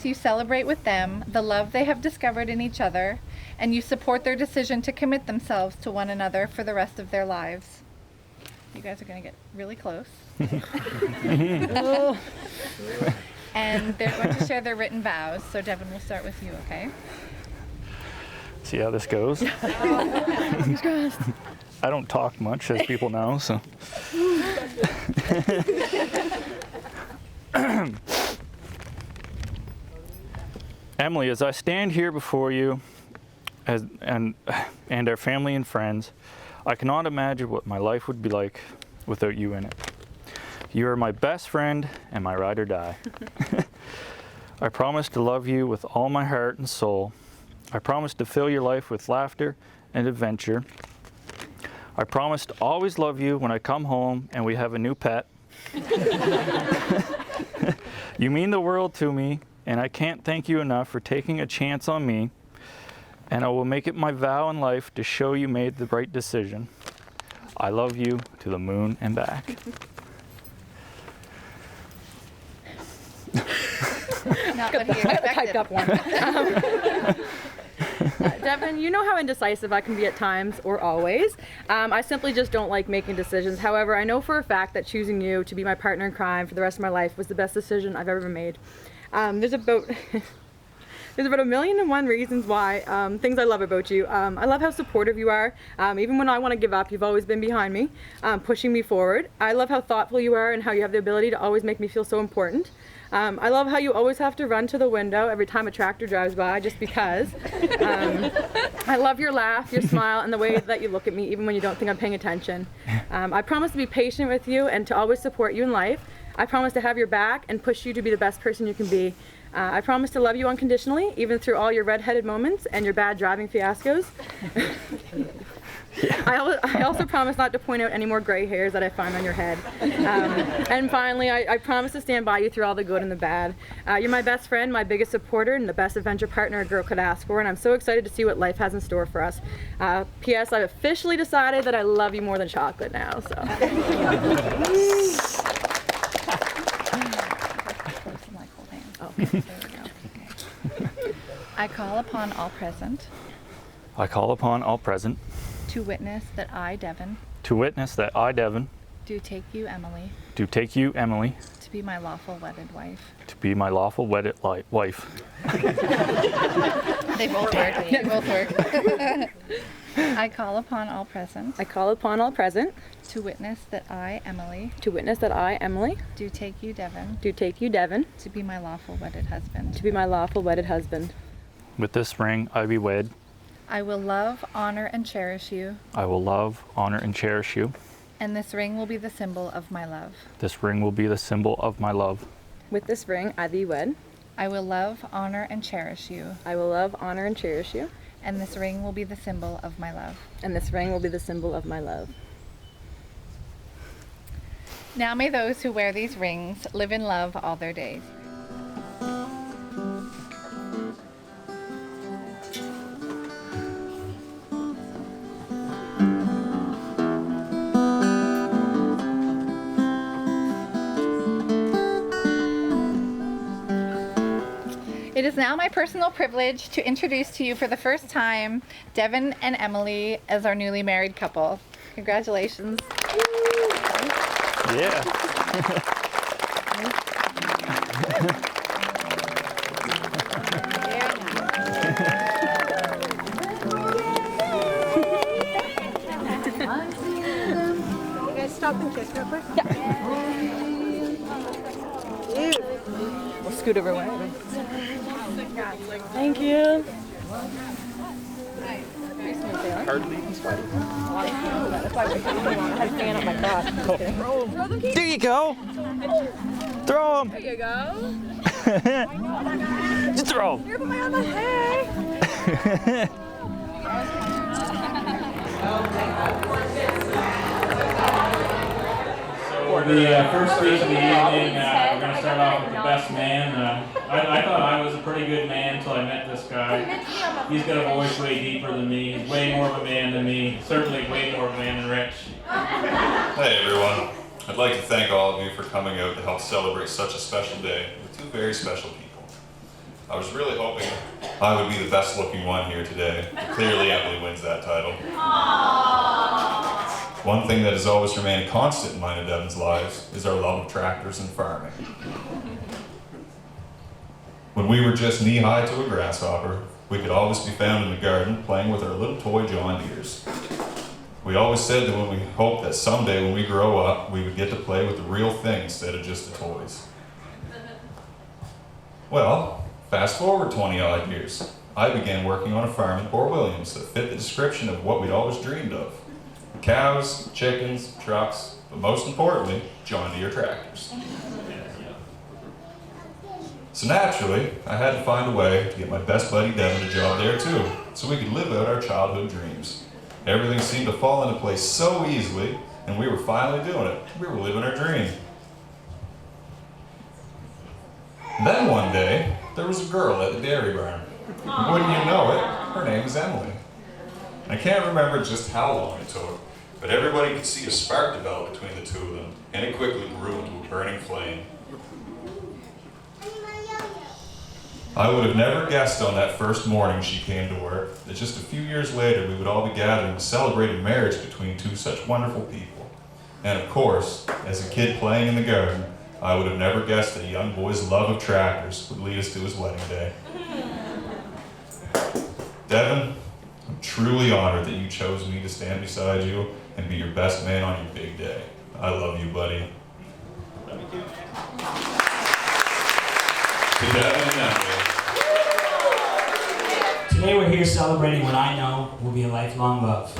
Plus, you celebrate with them the love they have discovered in each other, and you support their decision to commit themselves to one another for the rest of their lives. You guys are going to get really close. And they're going to share their written vows. So Devon, we'll start with you, okay? See how this goes? I don't talk much, as people know, so. Emily, as I stand here before you and our family and friends, I cannot imagine what my life would be like without you in it. You are my best friend and my ride or die. I promise to love you with all my heart and soul. I promise to fill your life with laughter and adventure. I promise to always love you when I come home and we have a new pet. You mean the world to me, and I can't thank you enough for taking a chance on me. And I will make it my vow in life to show you made the right decision. I love you to the moon and back. Not what he expected. Typed up one. Devon, you know how indecisive I can be at times, or always. I simply just don't like making decisions. However, I know for a fact that choosing you to be my partner in crime for the rest of my life was the best decision I've ever made. There's about a million and one reasons why, things I love about you. I love how supportive you are. Even when I want to give up, you've always been behind me, pushing me forward. I love how thoughtful you are and how you have the ability to always make me feel so important. I love how you always have to run to the window every time a tractor drives by just because. I love your laugh, your smile, and the way that you look at me even when you don't think I'm paying attention. I promise to be patient with you and to always support you in life. I promise to have your back and push you to be the best person you can be. I promise to love you unconditionally, even through all your red-headed moments and your bad driving fiascos. I also promise not to point out any more gray hairs that I find on your head. And finally, I promise to stand by you through all the good and the bad. You're my best friend, my biggest supporter, and the best adventure partner a girl could ask for, and I'm so excited to see what life has in store for us. P.S. I've officially decided that I love you more than chocolate now, so. Okay, there we go. Okay. I call upon all present. I call upon all present. To witness that I, Devon. To witness that I, Devon. Do take you, Emily. Do take you, Emily. To be my lawful wedded wife. To be my lawful wedded wife. They both work. They both work. I call upon all present. I call upon all present. To witness that I, Emily. To witness that I, Emily. Do take you, Devon. Do take you, Devon. To be my lawful wedded husband. To be my lawful wedded husband. With this ring I be wed. I will love, honor, and cherish you. I will love, honor, and cherish you. And this ring will be the symbol of my love. This ring will be the symbol of my love. With this ring I thee wed. I will love, honor, and cherish you. I will love, honor, and cherish you. And this ring will be the symbol of my love. And this ring will be the symbol of my love. Now may those who wear these rings live in love all their days. It is now my personal privilege to introduce to you for the first time Devon and Emily as our newly married couple. Congratulations. Yeah. You guys stop and kiss real quick? We'll scoot over away. Thank you. Hardly. That's why I had to stand up my cross. There you go. Throw them. There you go. Just throw them. You're my on the hay. For the first speech of the evening, we're going to start off with the best man. I thought I was a pretty good man until I met this guy. He's got a voice way deeper than me. He's way more of a man than me. Certainly way more of a man than Rich. Hey everyone. I'd like to thank all of you for coming out to help celebrate such a special day with two very special people. I was really hoping I would be the best looking one here today. Clearly Emily wins that title. One thing that has always remained a constant in mine and Devon's lives is our love of tractors and farming. When we were just knee-high to a grasshopper, we could always be found in the garden playing with our little toy John Deeres. We always said that when we hoped that someday when we grow up, we would get to play with the real thing instead of just the toys. Well, fast forward 20-odd years. I began working on a farm in Port Williams that fit the description of what we'd always dreamed of. Cows, chickens, trucks, but most importantly, John Deere tractors. So naturally, I had to find a way to get my best buddy Devon a job there too, so we could live out our childhood dreams. Everything seemed to fall into place so easily, and we were finally doing it. We were living our dream. Then one day, there was a girl at the dairy barn. Wouldn't you know it, her name is Emily. I can't remember just how long it took, but everybody could see a spark develop between the two of them, and it quickly grew into a burning flame. I would have never guessed on that first morning she came to work that just a few years later we would all be gathering to celebrate a marriage between two such wonderful people. And of course, as a kid playing in the garden, I would have never guessed that a young boy's love of tractors would lead us to his wedding day. Devon, I'm truly honored that you chose me to stand beside you and be your best man on your big day. I love you, buddy. Love you too. To Devon and Emily. Today we're here celebrating what I know will be a lifelong love.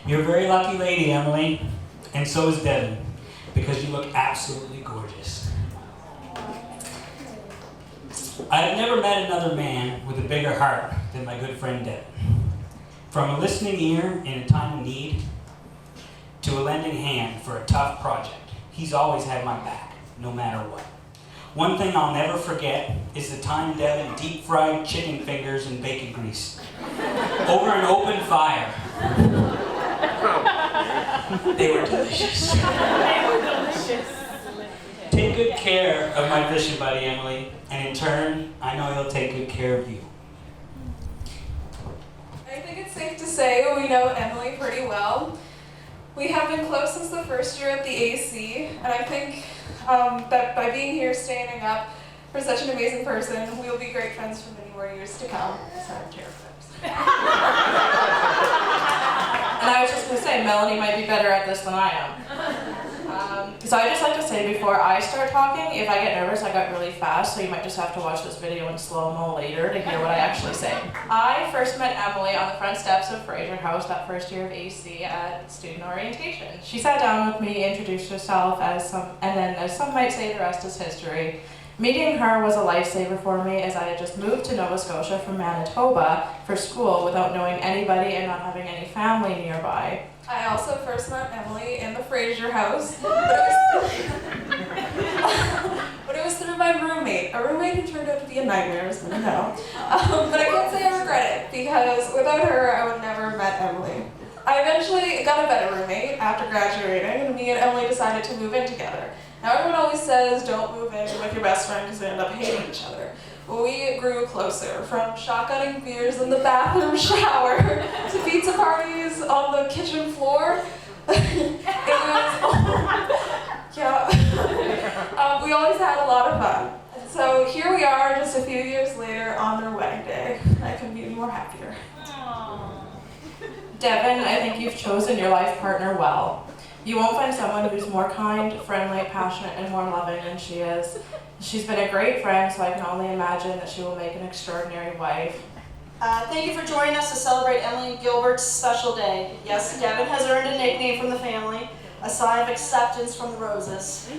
You're a very lucky lady, Emily, and so is Devon, because you look absolutely gorgeous. I have never met another man with a bigger heart than my good friend Devon. From a listening ear in a time of need, to a lending hand for a tough project, he's always had my back, no matter what. One thing I'll never forget is the time Devon deep-fried chicken fingers in bacon grease over an open fire. They were delicious. Take good care of my fishing buddy, Emily, and in turn, I know he'll take good care of you. I think it's safe to say we know Emily pretty well. We have been close since the first year at the AC, and I think that by being here standing up for such an amazing person, we will be great friends for many more years to come. Sorry, I'm terrified. And I was just going to say, Melanie might be better at this than I am. So I just like to say before I start talking, if I get nervous, I got really fast, so you might just have to watch this video in slow-mo later to hear what I actually say. I first met Emily on the front steps of Fraser House that first year of AC at student orientation. She sat down with me, introduced herself, and then as some might say, the rest is history. Meeting her was a lifesaver for me as I had just moved to Nova Scotia from Manitoba for school without knowing anybody and not having any family nearby. I also first met Emily in the Fraser House, but it was through my roommate, a roommate who turned out to be a nightmare, as we know. But I can't say I regret it, because without her, I would never have met Emily. I eventually got a better roommate after graduating, and me and Emily decided to move in together. Now everyone always says don't move in with your best friend because they end up hating each other. Well, we grew closer, from shotgunning beers in the bathroom shower to pizza parties on the kitchen floor. We always had a lot of fun. And so here we are just a few years later on their wedding day. I couldn't be more happier. Devon, I think you've chosen your life partner well. You won't find someone who's more kind, friendly, passionate, and more loving than she is. She's been a great friend, so I can only imagine that she will make an extraordinary wife. Thank you for joining us to celebrate Emily Gilbert's special day. Yes, Devon has earned a nickname from the family, a sign of acceptance from the Roses.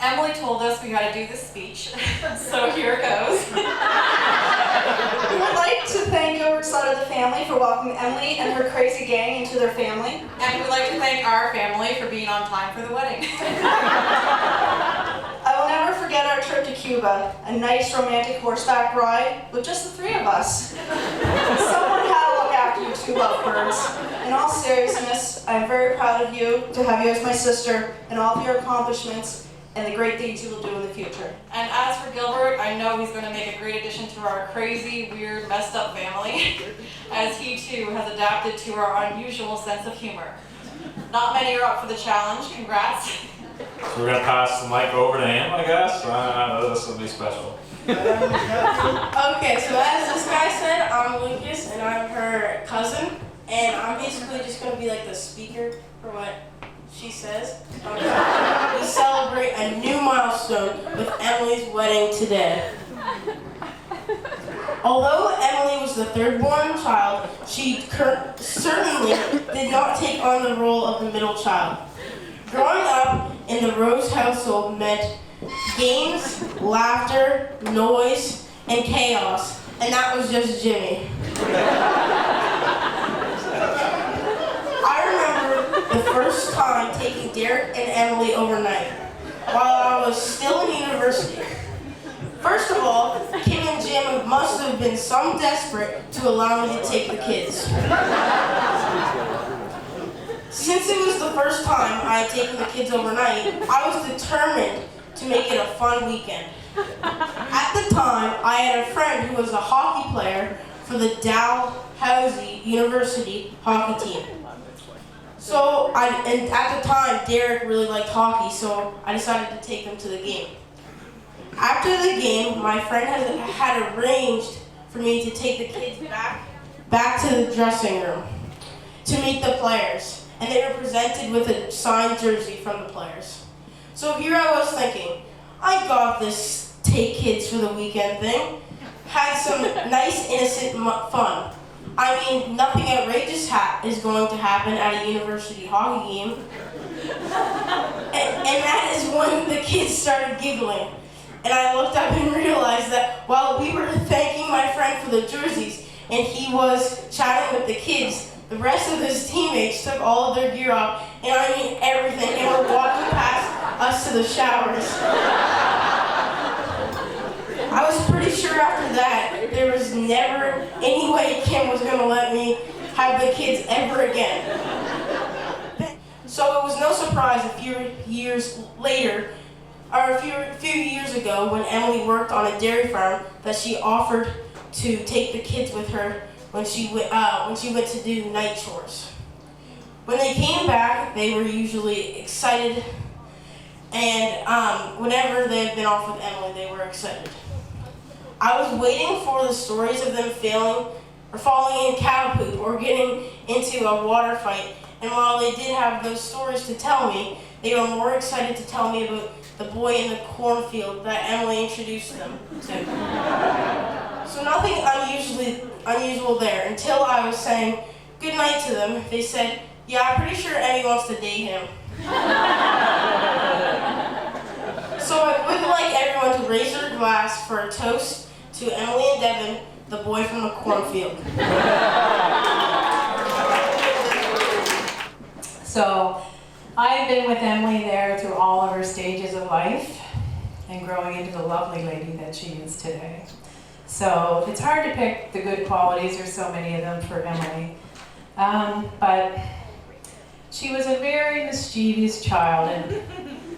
Emily told us we got to do this speech, so here it goes. We would like to thank Gilbert's side of the family for welcoming Emily and her crazy gang into their family. And we'd like to thank our family for being on time for the wedding. I will never forget our trip to Cuba, a nice romantic horseback ride with just the three of us. Someone had to look after you two lovebirds. In all seriousness, I am very proud of you to have you as my sister and all of your accomplishments. and the great things he will do in the future. And as for Gilbert, I know he's going to make a great addition to our crazy, weird, messed up family, as he too has adapted to our unusual sense of humor. Not many are up for the challenge. Congrats. So we're gonna pass the mic over to him, I guess. This will be special. Okay, so as this guy said, I'm Lucas and I'm her cousin, and I'm basically just gonna be like the speaker for what she says. We celebrate a new milestone with Emily's wedding today. Although Emily was the third-born child, she certainly did not take on the role of the middle child. Growing up in the Rose household meant games, laughter, noise, and chaos, and that was just Jimmy. I remember the first time taking Derek and Emily overnight while I was still in university. First of all, Kim and Jim must have been some desperate to allow me to take the kids. Since it was the first time I had taken the kids overnight, I was determined to make it a fun weekend. At the time, I had a friend who was a hockey player for the Dalhousie University hockey team. And at the time, Derek really liked hockey, so I decided to take them to the game. After the game, my friend had arranged for me to take the kids back to the dressing room to meet the players, and they were presented with a signed jersey from the players. So here I was thinking, I got this take kids for the weekend thing. Had some nice innocent fun. I mean, nothing outrageous is going to happen at a university hockey game. And that is when the kids started giggling. And I looked up and realized that while we were thanking my friend for the jerseys and he was chatting with the kids, the rest of his teammates took all of their gear off, and I mean everything, and were walking past us to the showers. I was pretty sure after that there was never any way Kim was going to let me have the kids ever again. So it was no surprise a few years later, or a few years ago, when Emily worked on a dairy farm, that she offered to take the kids with her when she went to do night chores. When they came back, they were usually excited, and whenever they had been off with Emily, they were excited. I was waiting for the stories of them failing or falling in cow poop or getting into a water fight, and while they did have those stories to tell me, they were more excited to tell me about the boy in the cornfield that Emily introduced them to. So nothing unusual there, until I was saying good night to them. They said, "Yeah, I'm pretty sure Emmy wants to date him." So I would like everyone to raise their glass for a toast to Emily and Devon, the boy from the cornfield. So I've been with Emily there through all of her stages of life and growing into the lovely lady that she is today. So it's hard to pick the good qualities, there's so many of them for Emily. But she was a very mischievous child, and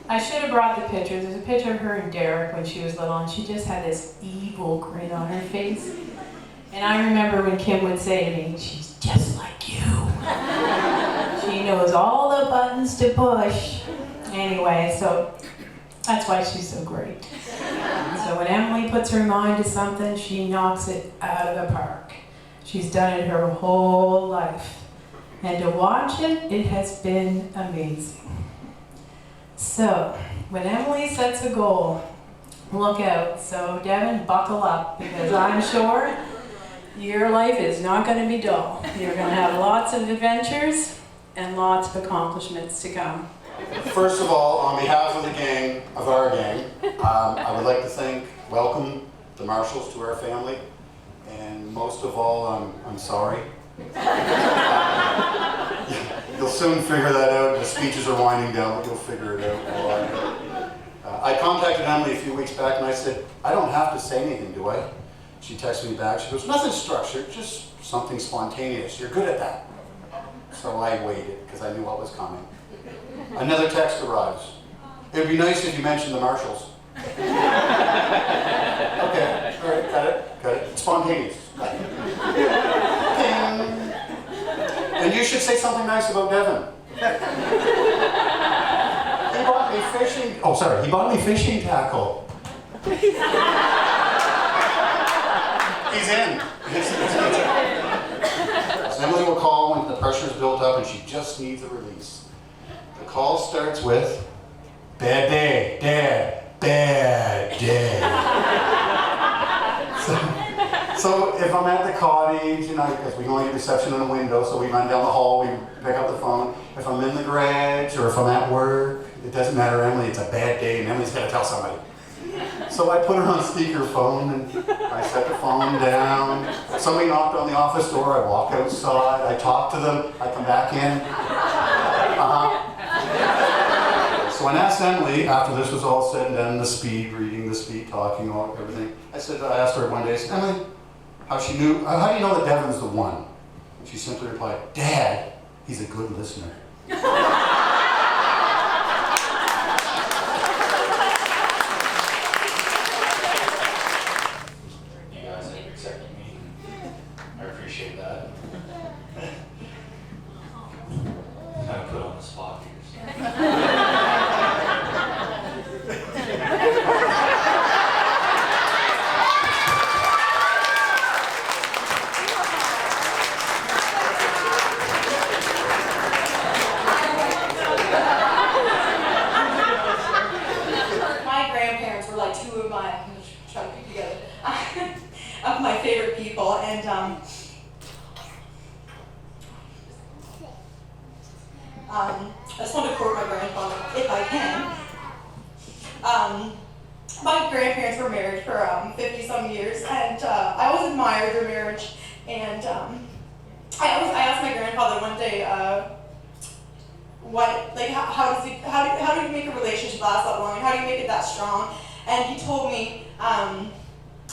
I should have brought the picture. There's a picture of her and Derek when she was little, and she just had this evil grin on her face. And I remember when Kim would say to me, "She's just like you." She knows all the buttons to push. Anyway, so that's why she's so great. So when Emily puts her mind to something, she knocks it out of the park. She's done it her whole life. And to watch it, it has been amazing. So when Emily sets a goal, look out. So Devon, buckle up, because I'm sure your life is not going to be dull. You're going to have lots of adventures and lots of accomplishments to come. First of all, on behalf of the gang, of our gang, I would like to welcome the Marshalls to our family, and most of all, I'm sorry. You'll soon figure that out. The speeches are winding down, but you'll figure it out. I contacted Emily a few weeks back, and I said, "I don't have to say anything, do I?" She texted me back. She goes, "Nothing structured, just something spontaneous. You're good at that." So I waited, because I knew what was coming. Another text arrives. It'd be nice if you mentioned the Marshalls. Okay, all right, got it. Spontaneous. Got it. And you should say something nice about Devon. He bought me fishing. Oh, sorry. He bought me fishing tackle. He's in. So Emily will call when the pressure's built up and she just needs a release. The call starts with, "Bad day, Dad. Bad day." So if I'm at the cottage, because we can only get reception in a window, so we run down the hall, we pick up the phone. If I'm in the garage or if I'm at work, it doesn't matter, Emily, it's a bad day and Emily's got to tell somebody. So I put her on speakerphone and I set the phone down. Somebody knocked on the office door, I walk outside, I talk to them, I come back in. So I asked Emily, after this was all said and done, the speed, reading the speed, talking, everything. I asked her one day, I said, "Emily, how do you know that Devon's the one?" And she simply replied, "Dad, he's a good listener." You guys have accepted me. I appreciate that. Kind of put on the spot here. Of my favorite people, and I just want to quote my grandfather, if I can. My grandparents were married for 50-some years, and I always admired their marriage. And I asked my grandfather one day, how do you make a relationship last that long, and how do you make it that strong? And he told me,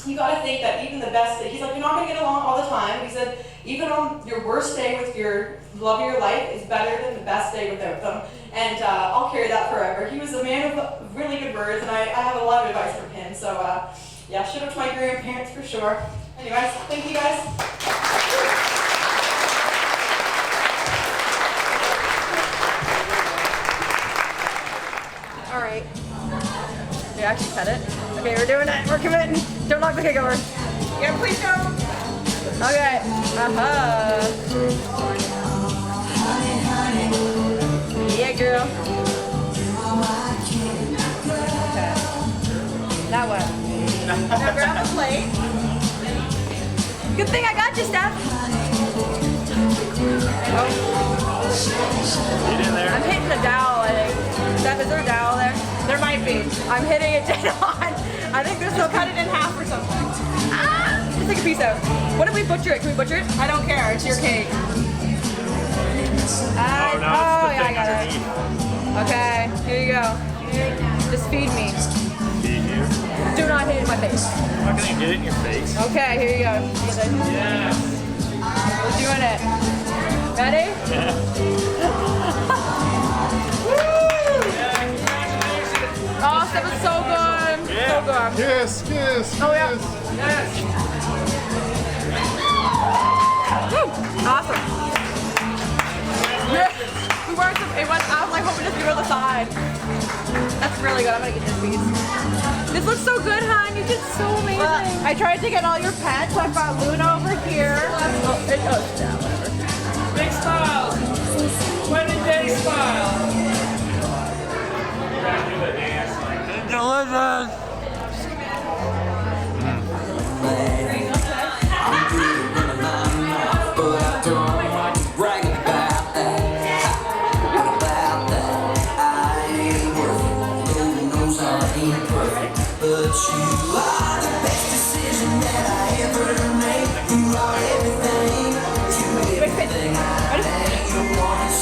you gotta think that even the best day, he's like, you're not gonna get along all the time. He said, even on your worst day with your love of your life is better than the best day without them. And I'll carry that forever. He was a man of really good words, and I have a lot of advice from him. So yeah, shout out to my grandparents for sure. Anyways, thank you guys. All right. Did you actually cut it? Okay, we're doing it. We're committing. Don't knock the cake over. Yeah, please don't. Okay. Yeah, girl. Okay. Now what? Now grab a plate. Good thing I got you, Steph. Oh. Get in there. I'm hitting the dowel, I think. Steph, is there a dowel there? There might be. I'm hitting it dead on. I think they'll still cut it in half or something. Ah! Just take a piece out. What if we butcher it? Can we butcher it? I don't care. It's your cake. Oh, no, it's the thing I got it. Okay, here you go. Just feed me. Feed you? Do not hit it in my face. I'm not gonna get it in your face. Okay, here you go. Yes. We're doing it. Ready? Yeah. Oh, that was so good. Yeah. So good. Yes. Oh, yeah. Yes. Woo. Awesome. We worked. It went. I was like hoping to do it on the side. That's really good. I'm gonna get this piece. This looks so good, hon. You did so amazing. I tried to get all your pets. So I've got Luna over here. Oh, it goes down. Big smile. Wedding day smile. Delicious. But you are the best decision that I ever made. You are everything to everything I ever wanted.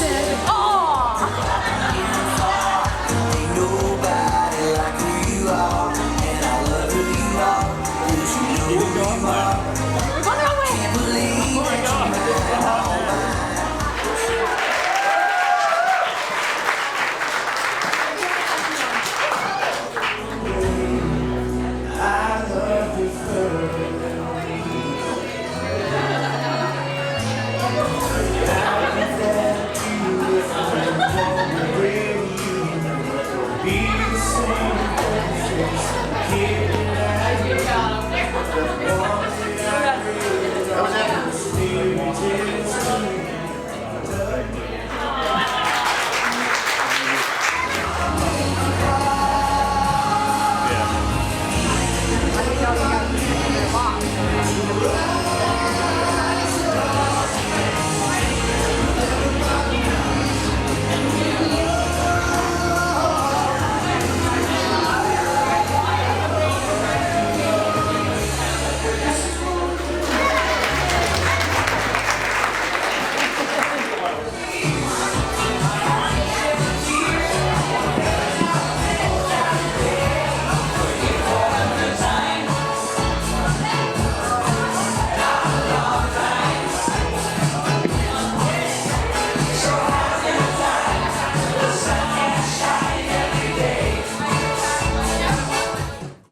Ain't nobody like who you are, and I love who you are. 'Cause you know who you are.